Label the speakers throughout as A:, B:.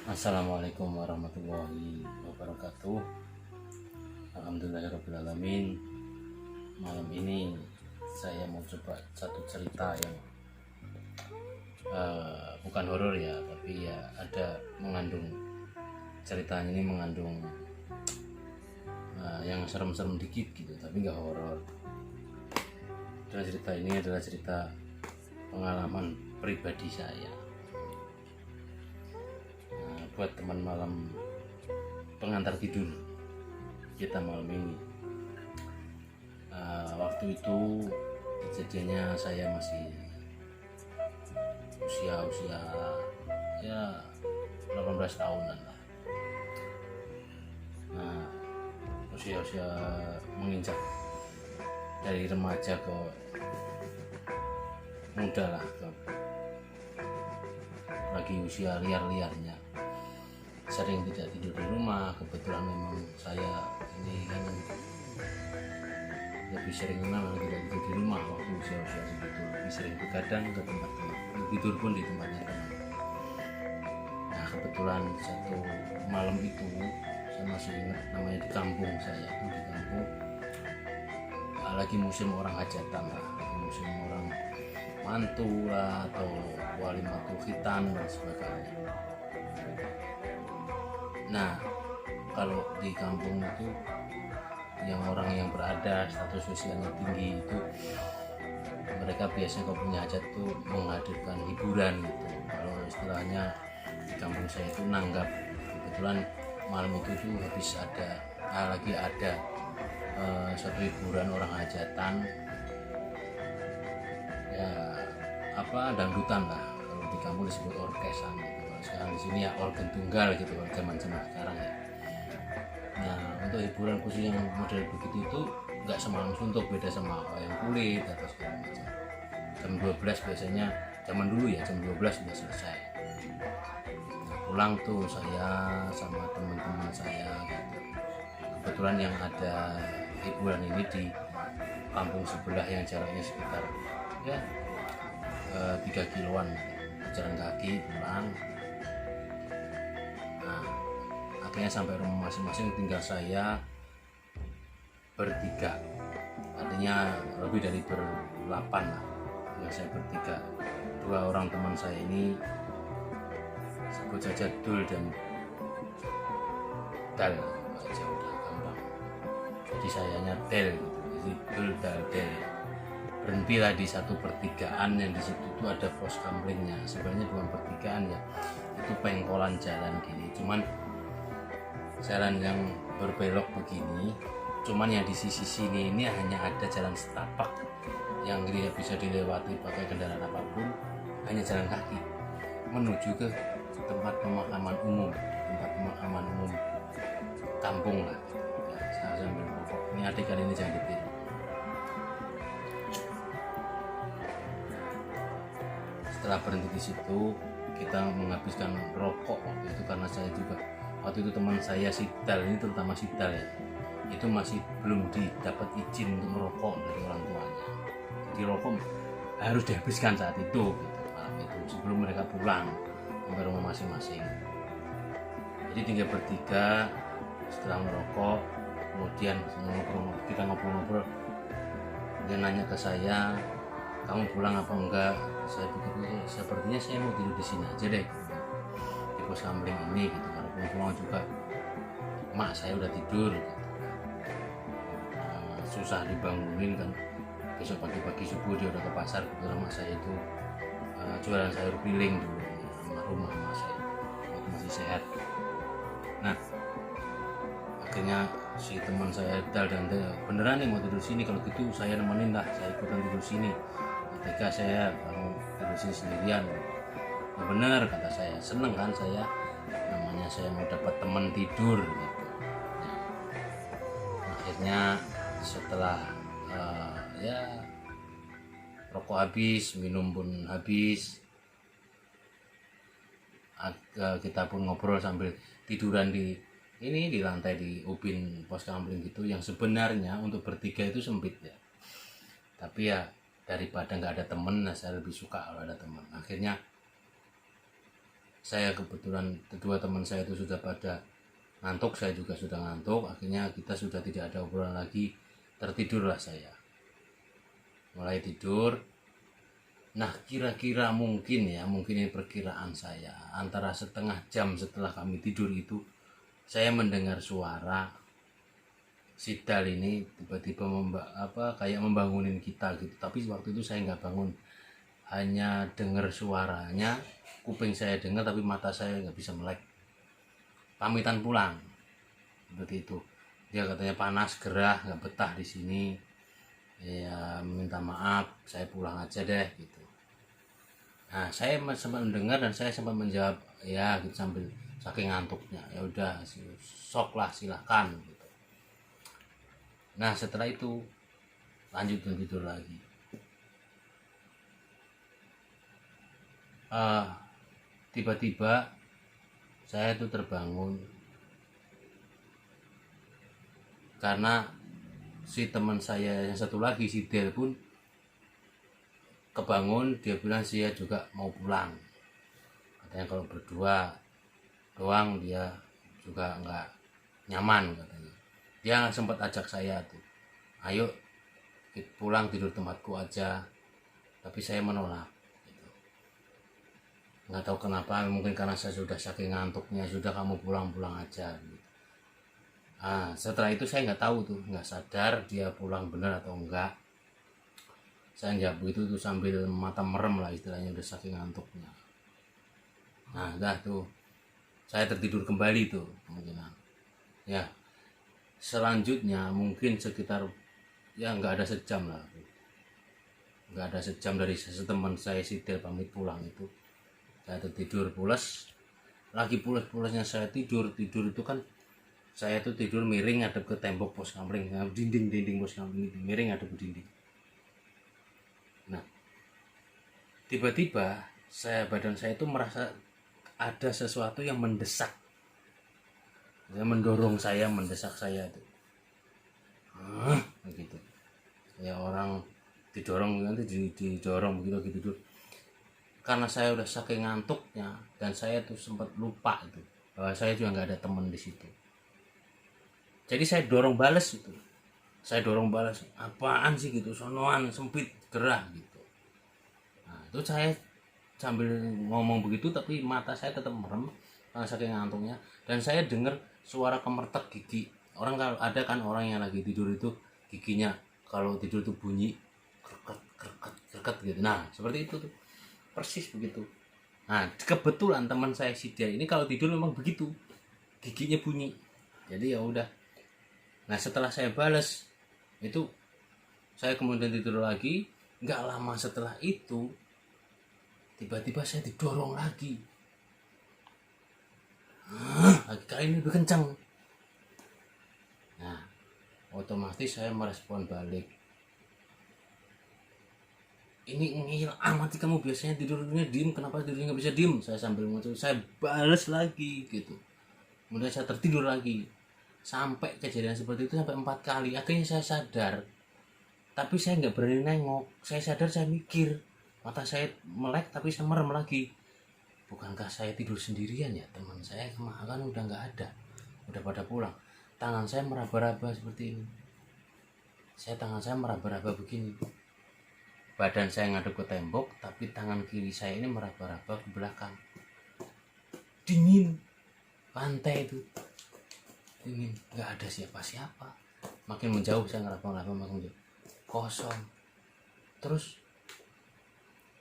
A: Assalamualaikum warahmatullahi wabarakatuh. Alhamdulillahirrahmanirrahim. Malam ini saya mau coba satu cerita yang bukan horor ya, tapi ya ada mengandung, ceritanya ini mengandung yang serem-serem dikit gitu, tapi nggak horor. Dan cerita ini adalah cerita pengalaman pribadi saya. Buat teman malam pengantar tidur kita malam ini, waktu itu kejadiannya saya masih usia ya 18 tahunan lah. Nah, usia menginjak dari remaja ke muda lah, ke lagi usia liarnya, sering tidak tidur di rumah. Kebetulan memang saya ini kan lebih sering memang tidak tidur di rumah waktu usia segitu, lebih sering begadang ke tempat teman, tidur pun di tempatnya teman. Nah, kebetulan satu malam itu saya masih ingat, namanya di kampung saya itu, di kampung lagi musim orang hajatan lah, musim orang mantu lah atau wali mantu khitan dan sebagainya. Nah, kalau di kampung itu yang orang yang berada status sosialnya tinggi itu, mereka biasanya kalau punya hajat tuh menghadirkan hiburan gitu. Kalau istilahnya di kampung saya itu nanggap. Kebetulan malam itu tuh habis lagi ada suatu hiburan orang hajatan ya, dangdutan lah, kalau di kampung disebut orkesan gitu. Sekarang di sini ya organ tunggal gitu kalau zaman sekarang ya. Nah, untuk hiburan khusus yang model begitu itu nggak semalam suntuk, beda sama wayang kulit atau segala macam. Jam 12 biasanya, zaman dulu ya, jam 12 sudah selesai. Nah, pulang tuh saya sama teman-teman saya gitu. Kebetulan yang ada hiburan ini di kampung sebelah yang jaraknya sekitar ya 3 kiloan, jalan kaki pulang. Nah, akhirnya sampai rumah masing-masing, tinggal saya bertiga, artinya lebih dari ber-8 lah. Tinggal saya bertiga, 2 orang teman saya ini sebut saja Dul dan Dal aja, udah gampang. Jadi sayanya Del gitu, jadi Dul Dal Del. Berhentilah di satu pertigaan yang di situ tuh ada pos kamplingnya. Sebenarnya bukan pertigaan ya, itu pengkolan jalan gini, cuman jalan yang berbelok begini, cuman yang di sisi sini ini hanya ada jalan setapak yang dia bisa dilewati pakai kendaraan apapun, hanya jalan kaki menuju ke tempat pemakaman umum kampung lah. Ya, saya sambil rokok, ini adegan ini jangan ditiru. Setelah berhenti di situ, kita menghabiskan rokok waktu itu, karena saya juga waktu itu teman saya Sidal, ini terutama Sidal ya, itu masih belum didapat izin untuk merokok dari orang tuanya. Jadi rokok harus dihabiskan saat itu gitu, malam itu, sebelum mereka pulang ke rumah masing-masing. Jadi tinggal bertiga. Setelah merokok, kemudian kita ngobrol-ngobrol, dia nanya ke saya, kamu pulang apa enggak? Saya pikir sepertinya saya mau tidur di sini aja deh, di pos kamling ini gitu. Kalau pulang juga mak saya udah tidur gitu. Susah dibangunin kan, besok pagi-pagi subuh dia udah ke pasar. Kebetulan mak saya itu jualan sayur keliling dulu, rumah mak saya waktu masih sehat. Nah, akhirnya si teman saya Dal dan Dal, beneran nih mau tidur sini, kalau gitu saya nemenin lah, saya ikutan tidur sini. Ketika saya mau tidur sini sendirian, nah, bener kata saya, seneng kan saya, namanya saya mau dapat teman tidur gitu. Nah, akhirnya setelah ya rokok habis, minum pun habis, kita pun ngobrol sambil tiduran di lantai di ubin pos kamling gitu, yang sebenarnya untuk bertiga itu sempit ya, tapi ya daripada nggak ada temen, nah saya lebih suka kalau ada teman. Akhirnya saya kebetulan kedua teman saya itu sudah pada ngantuk, saya juga sudah ngantuk, akhirnya kita sudah tidak ada obrolan lagi, tertidurlah saya, mulai tidur. Nah kira-kira mungkin ini perkiraan saya, antara setengah jam setelah kami tidur itu saya mendengar suara si Dal ini tiba-tiba kayak membangunin kita gitu. Tapi waktu itu saya nggak bangun, hanya dengar suaranya, kuping saya dengar tapi mata saya nggak bisa melek. Pamitan pulang seperti itu. Dia katanya panas, gerah, nggak betah di sini, ya minta maaf, saya pulang aja deh gitu. Nah saya sempat mendengar dan saya sempat menjawab ya gitu sambil saking ngantuknya, ya udah sok lah silahkan gitu. Nah setelah itu lanjut tidur lagi. Tiba-tiba saya tuh terbangun karena si teman saya yang satu lagi, si Del pun kebangun. Dia bilang dia juga mau pulang, katanya kalau berdua doang dia juga nggak nyaman katanya. Dia sempat ajak saya tuh, ayo pulang tidur tempatku aja, tapi saya menolak gitu. Nggak tahu kenapa, mungkin karena saya sudah saking ngantuknya, sudah kamu pulang aja gitu. Setelah itu saya nggak tahu tuh, nggak sadar dia pulang bener atau enggak. Saya jawab begitu tuh sambil mata merem lah istilahnya, udah saking ngantuknya. Nah dah tuh saya tertidur kembali tuh kemungkinan ya. Selanjutnya mungkin sekitar ya nggak ada sejam lah, nggak ada sejam dari teman saya si Del pamit pulang itu, saya tertidur pules lagi. Pules-pulesnya saya tidur itu kan, saya tuh tidur miring ngadep ke tembok pos kamling, dinding pos kamling itu miring ngadep ke dinding. Nah tiba-tiba badan saya itu merasa ada sesuatu yang mendesak, mendorong saya, mendesak saya tuh begitu, ya orang didorong, nanti didorong begitu gitu. Karena saya udah saking ngantuknya dan saya tuh sempat lupa itu bahwa saya juga nggak ada teman di situ. Jadi saya dorong balas itu, apaan sih gitu, sonoan sempit gerah gitu. Nah itu saya sambil ngomong begitu tapi mata saya tetap merem karena saking ngantuknya. Dan saya dengar suara kemertek gigi. Orang kalau ada kan orang yang lagi tidur itu giginya kalau tidur itu bunyi kreket gitu. Nah seperti itu tuh, persis begitu. Nah kebetulan teman saya si Dia ini kalau tidur memang begitu, giginya bunyi. Jadi ya udah. Nah setelah saya balas itu, saya kemudian tidur lagi. Nggak lama setelah itu tiba-tiba saya didorong lagi. Lagi kali ini lebih kencang. Nah otomatis saya merespon balik, ini ngeyel amat sih kamu, biasanya tidurnya diem, kenapa tidurnya nggak bisa diem? Saya sambil muncul, saya balas lagi gitu. Kemudian saya tertidur lagi. Sampai kejadian seperti itu sampai 4 kali. Akhirnya saya sadar, tapi saya nggak berani nengok. Saya sadar, saya mikir, mata saya melek tapi saya merem lagi. Bukankah saya tidur sendirian ya? Teman saya kemarin udah nggak ada, udah pada pulang. Tangan saya meraba-raba seperti ini. Tangan saya meraba-raba begini. Badan saya ngadep ke tembok, tapi tangan kiri saya ini meraba-raba ke belakang. Dingin, lantai itu dingin, nggak ada siapa-siapa. Makin menjauh saya ngeraba-raba, makin menjauh, kosong. Terus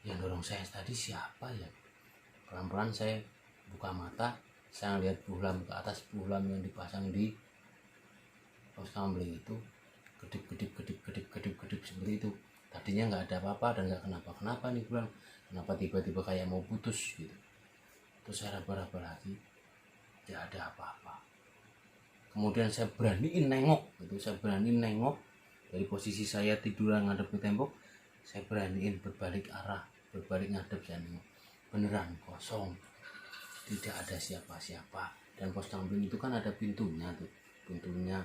A: yang dorong saya tadi siapa ya? Pelan-pelan saya buka mata, saya lihat buhlam ke atas, buhlam yang dipasang di pos kamling itu kedip seperti itu. Tadinya nggak ada apa-apa dan nggak kenapa-kenapa nih bulan, kenapa tiba-tiba kayak mau putus gitu. Terus saya raba-raba lagi, tidak ada apa-apa. Kemudian saya beraniin nengok gitu, dari posisi saya tiduran ngadep ke tembok, saya beraniin berbalik arah, berbalik ngadep, saya nengok, beneran kosong, tidak ada siapa-siapa. Dan pos kamling itu kan ada pintunya tuh, pintunya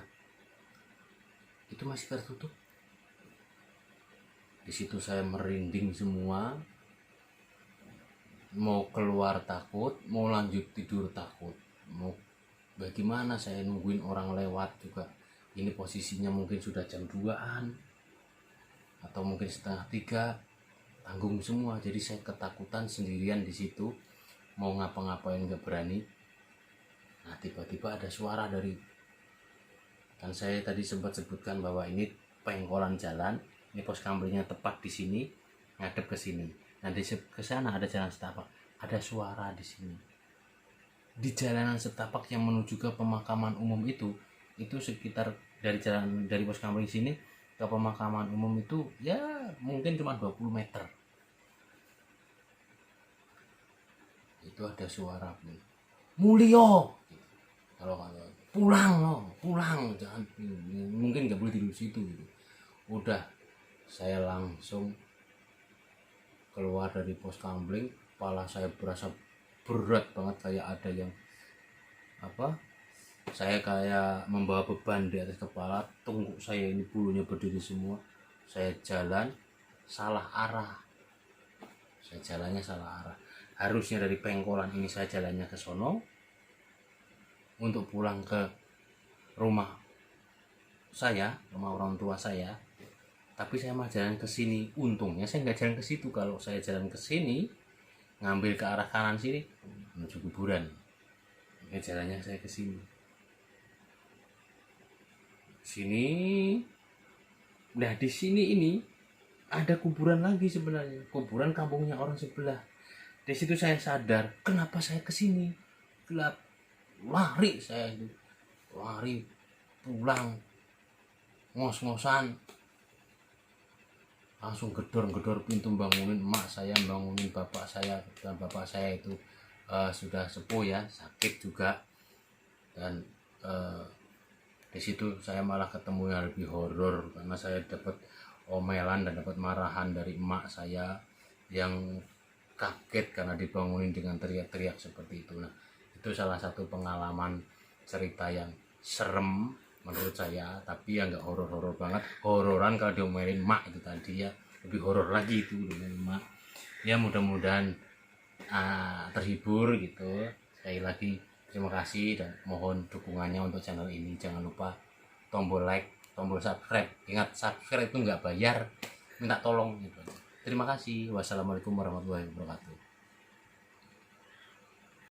A: itu masih tertutup. Di situ saya merinding semua. mau keluar takut, mau lanjut tidur takut, mau bagaimana saya nungguin orang lewat juga. Ini posisinya mungkin sudah jam 2-an atau mungkin setengah 3, tanggung semua. Jadi saya ketakutan sendirian di situ, mau ngapa-ngapain nggak berani. Nah tiba-tiba ada suara dari, kan saya tadi sempat sebutkan bahwa ini pengkolan jalan, ini pos kamplingnya tepat di sini, ngadep ke sini. Nah di ke sana ada jalan setapak, ada suara di sini. Di jalanan setapak yang menuju ke pemakaman umum itu sekitar dari pos kamling sini ke pemakaman umum itu ya mungkin cuma 20 meter. Itu ada suara Mulyo, kalau pulang jangan, mungkin nggak boleh tidur situ gitu. Udah, saya langsung keluar dari pos kamling, kepala saya berasa berat banget, kayak ada yang saya kayak membawa beban di atas kepala. Tungkuk saya ini bulunya berdiri semua. Saya jalan salah arah, saya jalannya salah arah. Harusnya dari pengkolan ini saya jalannya ke sono untuk pulang ke rumah orang tua saya, tapi saya malah jalan ke sini. Untungnya saya nggak jalan ke situ. Kalau saya jalan ke sini, ngambil ke arah kanan sini menuju kuburan, ini jalannya saya ke sini. Nah di sini ini ada kuburan lagi sebenarnya, kuburan kampungnya orang sebelah. Di situ saya sadar kenapa saya ke sini. Gelap, lari saya itu, lari pulang, ngos-ngosan, langsung gedor-gedor pintu, bangunin emak saya, bangunin bapak saya. Dan bapak saya itu sudah sepuh ya, sakit juga. Dan di situ saya malah ketemu yang lebih horor, karena saya dapat omelan dan dapat marahan dari emak saya yang kaget karena dibangunin dengan teriak-teriak seperti itu. Nah itu salah satu pengalaman cerita yang serem menurut saya, tapi ya nggak horor-horor banget. Hororan kalau diomelin emak itu tadi ya, lebih horor lagi itu dengan emak. Ya mudah-mudahan terhibur gitu. Sekali lagi terima kasih dan mohon dukungannya untuk channel ini. Jangan lupa tombol like, tombol subscribe. Ingat, subscribe itu nggak bayar, minta tolong gitu. Terima kasih. Wassalamualaikum warahmatullahi wabarakatuh.